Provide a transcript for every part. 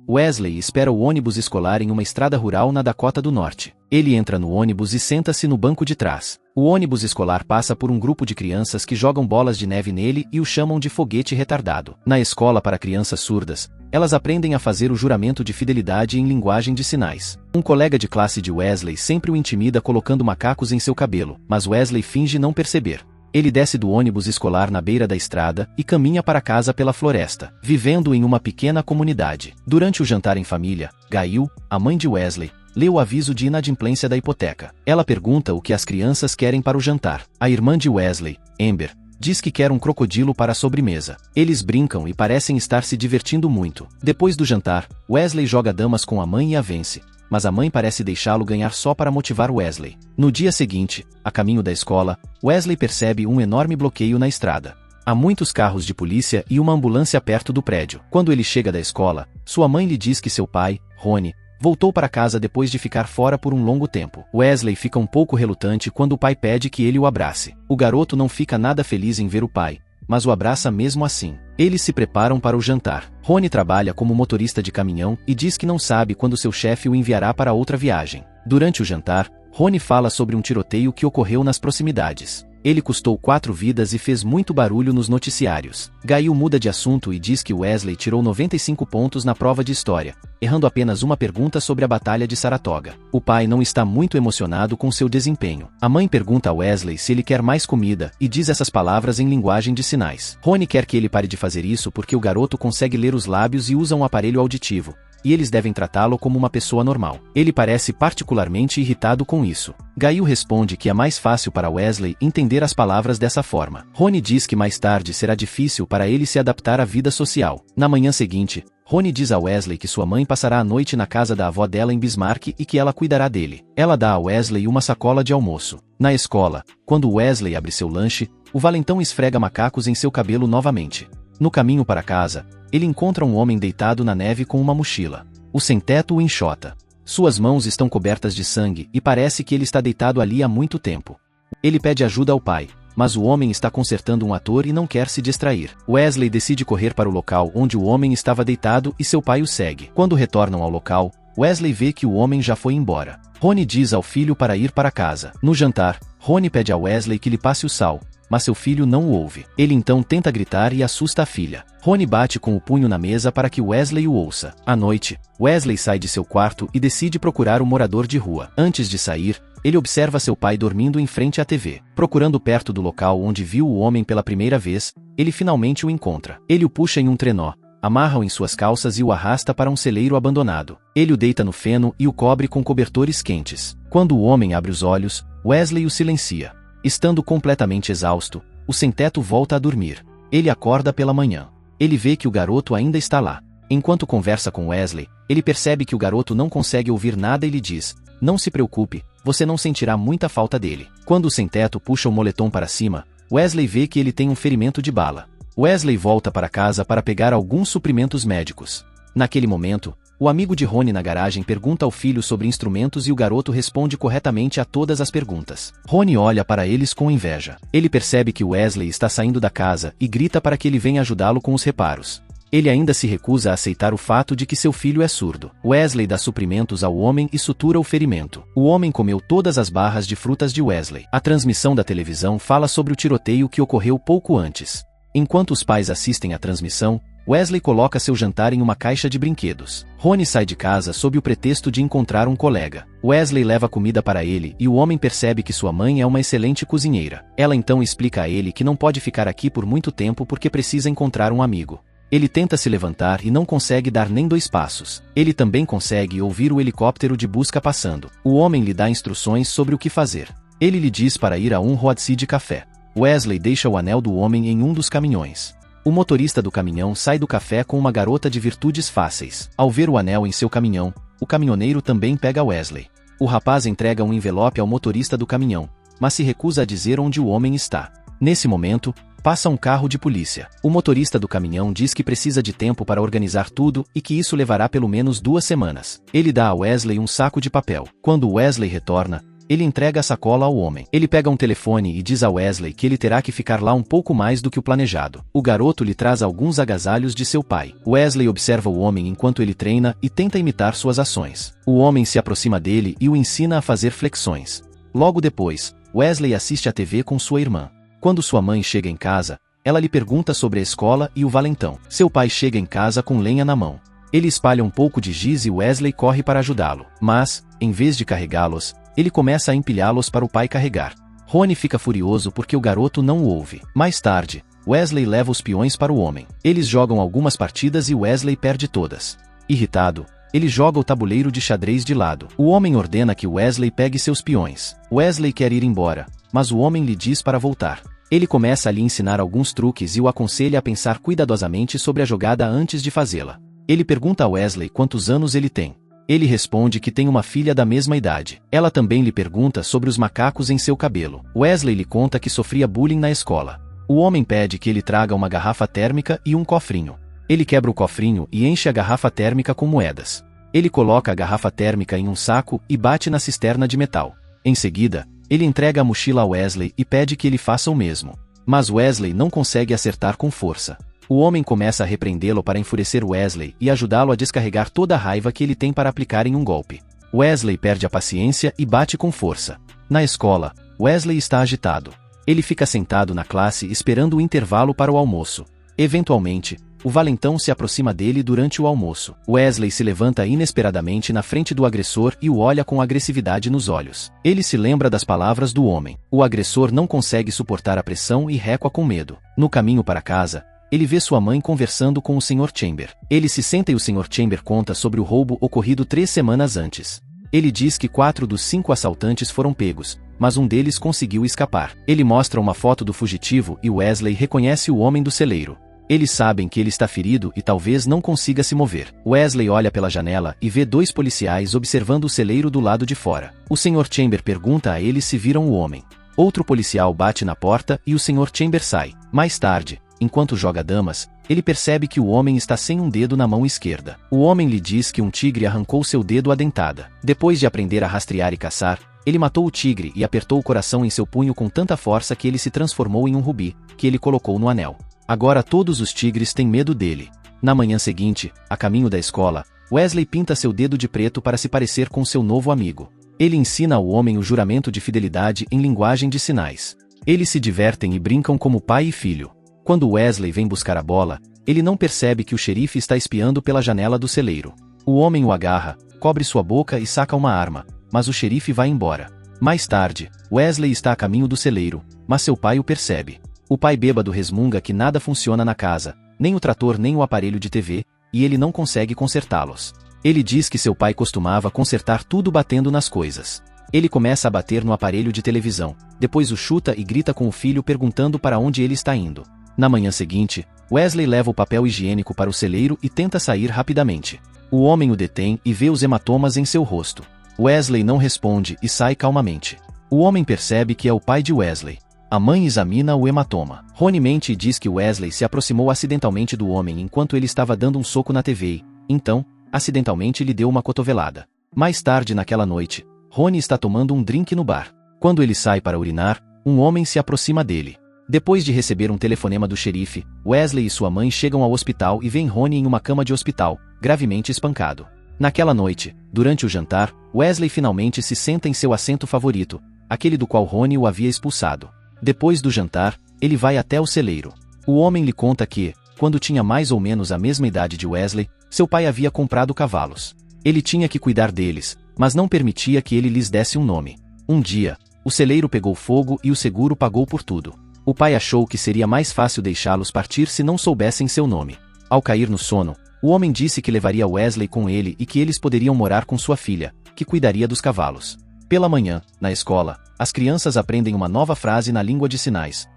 Wesley espera o ônibus escolar em uma estrada rural na Dakota do Norte. Ele entra no ônibus e senta-se no banco de trás. O ônibus escolar passa por um grupo de crianças que jogam bolas de neve nele e o chamam de foguete retardado. Na escola para crianças surdas, elas aprendem a fazer o juramento de fidelidade em linguagem de sinais. Um colega de classe de Wesley sempre o intimida colocando macacos em seu cabelo, mas Wesley finge não perceber. Ele desce do ônibus escolar na beira da estrada e caminha para casa pela floresta, vivendo em uma pequena comunidade. Durante o jantar em família, Gail, a mãe de Wesley, lê o aviso de inadimplência da hipoteca. Ela pergunta o que as crianças querem para o jantar. A irmã de Wesley, Amber, diz que quer um crocodilo para a sobremesa. Eles brincam e parecem estar se divertindo muito. Depois do jantar, Wesley joga damas com a mãe e a vence, mas a mãe parece deixá-lo ganhar só para motivar Wesley. No dia seguinte, a caminho da escola, Wesley percebe um enorme bloqueio na estrada. Há muitos carros de polícia e uma ambulância perto do prédio. Quando ele chega da escola, sua mãe lhe diz que seu pai, Ronnie, voltou para casa depois de ficar fora por um longo tempo. Wesley fica um pouco relutante quando o pai pede que ele o abrace. O garoto não fica nada feliz em ver o pai, mas o abraça mesmo assim. Eles se preparam para o jantar. Ronnie trabalha como motorista de caminhão e diz que não sabe quando seu chefe o enviará para outra viagem. Durante o jantar, Ronnie fala sobre um tiroteio que ocorreu nas proximidades. Ele custou 4 vidas e fez muito barulho nos noticiários. Gail muda de assunto e diz que Wesley tirou 95 pontos na prova de história, errando apenas uma pergunta sobre a Batalha de Saratoga. O pai não está muito emocionado com seu desempenho. A mãe pergunta a Wesley se ele quer mais comida e diz essas palavras em linguagem de sinais. Ronnie quer que ele pare de fazer isso porque o garoto consegue ler os lábios e usa um aparelho auditivo, e eles devem tratá-lo como uma pessoa normal. Ele parece particularmente irritado com isso. Gail responde que é mais fácil para Wesley entender as palavras dessa forma. Ronnie diz que mais tarde será difícil para ele se adaptar à vida social. Na manhã seguinte, Ronnie diz a Wesley que sua mãe passará a noite na casa da avó dela em Bismarck e que ela cuidará dele. Ela dá a Wesley uma sacola de almoço. Na escola, quando Wesley abre seu lanche, o valentão esfrega macacos em seu cabelo novamente. No caminho para casa, ele encontra um homem deitado na neve com uma mochila. O sem-teto o enxota. Suas mãos estão cobertas de sangue e parece que ele está deitado ali há muito tempo. Ele pede ajuda ao pai, mas o homem está consertando um ator e não quer se distrair. Wesley decide correr para o local onde o homem estava deitado e seu pai o segue. Quando retornam ao local, Wesley vê que o homem já foi embora. Ronnie diz ao filho para ir para casa. No jantar, Ronnie pede a Wesley que lhe passe o sal, mas seu filho não o ouve. Ele então tenta gritar e assusta a filha. Ronnie bate com o punho na mesa para que Wesley o ouça. À noite, Wesley sai de seu quarto e decide procurar um morador de rua. Antes de sair, ele observa seu pai dormindo em frente à TV. Procurando perto do local onde viu o homem pela primeira vez, ele finalmente o encontra. Ele o puxa em um trenó, amarra-o em suas calças e o arrasta para um celeiro abandonado. Ele o deita no feno e o cobre com cobertores quentes. Quando o homem abre os olhos, Wesley o silencia. Estando completamente exausto, o sem-teto volta a dormir. Ele acorda pela manhã. Ele vê que o garoto ainda está lá. Enquanto conversa com Wesley, ele percebe que o garoto não consegue ouvir nada e lhe diz: "Não se preocupe, você não sentirá muita falta dele." Quando o sem-teto puxa o moletom para cima, Wesley vê que ele tem um ferimento de bala. Wesley volta para casa para pegar alguns suprimentos médicos. Naquele momento, o amigo de Ronnie na garagem pergunta ao filho sobre instrumentos e o garoto responde corretamente a todas as perguntas. Ronnie olha para eles com inveja. Ele percebe que Wesley está saindo da casa e grita para que ele venha ajudá-lo com os reparos. Ele ainda se recusa a aceitar o fato de que seu filho é surdo. Wesley dá suprimentos ao homem e sutura o ferimento. O homem comeu todas as barras de frutas de Wesley. A transmissão da televisão fala sobre o tiroteio que ocorreu pouco antes. Enquanto os pais assistem à transmissão, Wesley coloca seu jantar em uma caixa de brinquedos. Ronnie sai de casa sob o pretexto de encontrar um colega. Wesley leva comida para ele e o homem percebe que sua mãe é uma excelente cozinheira. Ela então explica a ele que não pode ficar aqui por muito tempo porque precisa encontrar um amigo. Ele tenta se levantar e não consegue dar nem 2 passos. Ele também consegue ouvir o helicóptero de busca passando. O homem lhe dá instruções sobre o que fazer. Ele lhe diz para ir a um Roadside Café. Wesley deixa o anel do homem em um dos caminhões. O motorista do caminhão sai do café com uma garota de virtudes fáceis. Ao ver o anel em seu caminhão, o caminhoneiro também pega Wesley. O rapaz entrega um envelope ao motorista do caminhão, mas se recusa a dizer onde o homem está. Nesse momento, passa um carro de polícia. O motorista do caminhão diz que precisa de tempo para organizar tudo e que isso levará pelo menos 2 semanas. Ele dá a Wesley um saco de papel. Quando Wesley retorna, ele entrega a sacola ao homem. Ele pega um telefone e diz a Wesley que ele terá que ficar lá um pouco mais do que o planejado. O garoto lhe traz alguns agasalhos de seu pai. Wesley observa o homem enquanto ele treina e tenta imitar suas ações. O homem se aproxima dele e o ensina a fazer flexões. Logo depois, Wesley assiste à TV com sua irmã. Quando sua mãe chega em casa, ela lhe pergunta sobre a escola e o valentão. Seu pai chega em casa com lenha na mão. Ele espalha um pouco de giz e Wesley corre para ajudá-lo. Mas, em vez de carregá-los, ele começa a empilhá-los para o pai carregar. Ronnie fica furioso porque o garoto não o ouve. Mais tarde, Wesley leva os peões para o homem. Eles jogam algumas partidas e Wesley perde todas. Irritado, ele joga o tabuleiro de xadrez de lado. O homem ordena que Wesley pegue seus peões. Wesley quer ir embora, mas o homem lhe diz para voltar. Ele começa a lhe ensinar alguns truques e o aconselha a pensar cuidadosamente sobre a jogada antes de fazê-la. Ele pergunta a Wesley quantos anos ele tem. Ele responde que tem uma filha da mesma idade. Ela também lhe pergunta sobre os macacos em seu cabelo. Wesley lhe conta que sofria bullying na escola. O homem pede que ele traga uma garrafa térmica e um cofrinho. Ele quebra o cofrinho e enche a garrafa térmica com moedas. Ele coloca a garrafa térmica em um saco e bate na cisterna de metal. Em seguida, ele entrega a mochila a Wesley e pede que ele faça o mesmo. Mas Wesley não consegue acertar com força. O homem começa a repreendê-lo para enfurecer Wesley e ajudá-lo a descarregar toda a raiva que ele tem para aplicar em um golpe. Wesley perde a paciência e bate com força. Na escola, Wesley está agitado. Ele fica sentado na classe esperando o intervalo para o almoço. Eventualmente, o valentão se aproxima dele durante o almoço. Wesley se levanta inesperadamente na frente do agressor e o olha com agressividade nos olhos. Ele se lembra das palavras do homem. O agressor não consegue suportar a pressão e recua com medo. No caminho para casa, ele vê sua mãe conversando com o Sr. Chamber. Ele se senta e o Sr. Chamber conta sobre o roubo ocorrido 3 semanas antes. Ele diz que 4 dos 5 assaltantes foram pegos, mas um deles conseguiu escapar. Ele mostra uma foto do fugitivo e Wesley reconhece o homem do celeiro. Eles sabem que ele está ferido e talvez não consiga se mover. Wesley olha pela janela e vê 2 policiais observando o celeiro do lado de fora. O Sr. Chamber pergunta a eles se viram o homem. Outro policial bate na porta e o Sr. Chamber sai. Mais tarde, enquanto joga damas, ele percebe que o homem está sem um dedo na mão esquerda. O homem lhe diz que um tigre arrancou seu dedo à dentada. Depois de aprender a rastrear e caçar, ele matou o tigre e apertou o coração em seu punho com tanta força que ele se transformou em um rubi, que ele colocou no anel. Agora todos os tigres têm medo dele. Na manhã seguinte, a caminho da escola, Wesley pinta seu dedo de preto para se parecer com seu novo amigo. Ele ensina ao homem o juramento de fidelidade em linguagem de sinais. Eles se divertem e brincam como pai e filho. Quando Wesley vem buscar a bola, ele não percebe que o xerife está espiando pela janela do celeiro. O homem o agarra, cobre sua boca e saca uma arma, mas o xerife vai embora. Mais tarde, Wesley está a caminho do celeiro, mas seu pai o percebe. O pai bêbado resmunga que nada funciona na casa, nem o trator nem o aparelho de TV, e ele não consegue consertá-los. Ele diz que seu pai costumava consertar tudo batendo nas coisas. Ele começa a bater no aparelho de televisão, depois o chuta e grita com o filho perguntando para onde ele está indo. Na manhã seguinte, Wesley leva o papel higiênico para o celeiro e tenta sair rapidamente. O homem o detém e vê os hematomas em seu rosto. Wesley não responde e sai calmamente. O homem percebe que é o pai de Wesley. A mãe examina o hematoma. Ronnie mente e diz que Wesley se aproximou acidentalmente do homem enquanto ele estava dando um soco na TV e, então, acidentalmente lhe deu uma cotovelada. Mais tarde naquela noite, Ronnie está tomando um drink no bar. Quando ele sai para urinar, um homem se aproxima dele. Depois de receber um telefonema do xerife, Wesley e sua mãe chegam ao hospital e veem Ronnie em uma cama de hospital, gravemente espancado. Naquela noite, durante o jantar, Wesley finalmente se senta em seu assento favorito, aquele do qual Ronnie o havia expulsado. Depois do jantar, ele vai até o celeiro. O homem lhe conta que, quando tinha mais ou menos a mesma idade de Wesley, seu pai havia comprado cavalos. Ele tinha que cuidar deles, mas não permitia que ele lhes desse um nome. Um dia, o celeiro pegou fogo e o seguro pagou por tudo. O pai achou que seria mais fácil deixá-los partir se não soubessem seu nome. Ao cair no sono, o homem disse que levaria Wesley com ele e que eles poderiam morar com sua filha, que cuidaria dos cavalos. Pela manhã, na escola, as crianças aprendem uma nova frase na língua de sinais.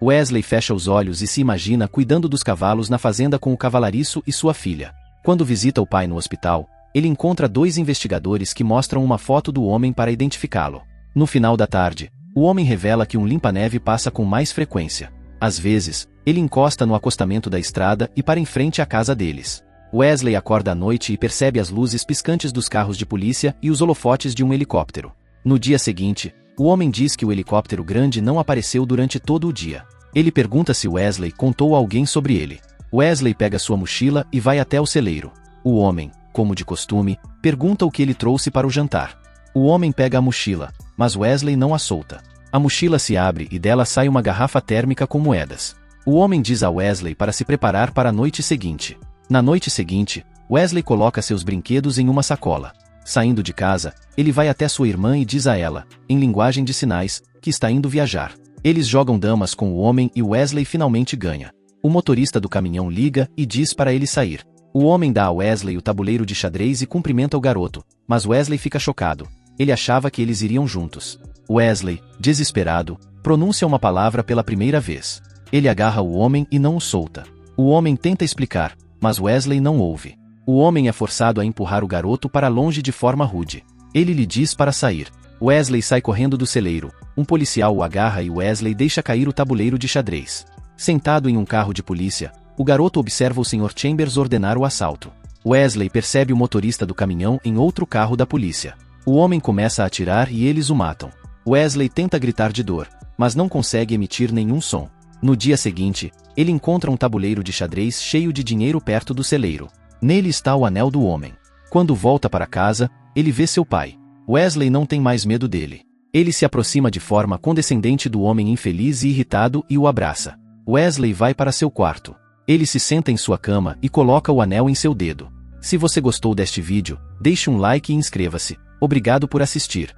Wesley fecha os olhos e se imagina cuidando dos cavalos na fazenda com o cavalariço e sua filha. Quando visita o pai no hospital, ele encontra 2 investigadores que mostram uma foto do homem para identificá-lo. No final da tarde, o homem revela que um limpa-neve passa com mais frequência. Às vezes, ele encosta no acostamento da estrada e para em frente à casa deles. Wesley acorda à noite e percebe as luzes piscantes dos carros de polícia e os holofotes de um helicóptero. No dia seguinte, o homem diz que o helicóptero grande não apareceu durante todo o dia. Ele pergunta se Wesley contou a alguém sobre ele. Wesley pega sua mochila e vai até o celeiro. O homem, como de costume, pergunta o que ele trouxe para o jantar. O homem pega a mochila, mas Wesley não a solta. A mochila se abre e dela sai uma garrafa térmica com moedas. O homem diz a Wesley para se preparar para a noite seguinte. Na noite seguinte, Wesley coloca seus brinquedos em uma sacola. Saindo de casa, ele vai até sua irmã e diz a ela, em linguagem de sinais, que está indo viajar. Eles jogam damas com o homem e Wesley finalmente ganha. O motorista do caminhão liga e diz para ele sair. O homem dá a Wesley o tabuleiro de xadrez e cumprimenta o garoto, mas Wesley fica chocado. Ele achava que eles iriam juntos. Wesley, desesperado, pronuncia uma palavra pela primeira vez. Ele agarra o homem e não o solta. O homem tenta explicar, mas Wesley não ouve. O homem é forçado a empurrar o garoto para longe de forma rude. Ele lhe diz para sair. Wesley sai correndo do celeiro. Um policial o agarra e Wesley deixa cair o tabuleiro de xadrez. Sentado em um carro de polícia, o garoto observa o Sr. Chambers ordenar o assalto. Wesley percebe o motorista do caminhão em outro carro da polícia. O homem começa a atirar e eles o matam. Wesley tenta gritar de dor, mas não consegue emitir nenhum som. No dia seguinte, ele encontra um tabuleiro de xadrez cheio de dinheiro perto do celeiro. Nele está o anel do homem. Quando volta para casa, ele vê seu pai. Wesley não tem mais medo dele. Ele se aproxima de forma condescendente do homem infeliz e irritado e o abraça. Wesley vai para seu quarto. Ele se senta em sua cama e coloca o anel em seu dedo. Se você gostou deste vídeo, deixe um like e inscreva-se. Obrigado por assistir.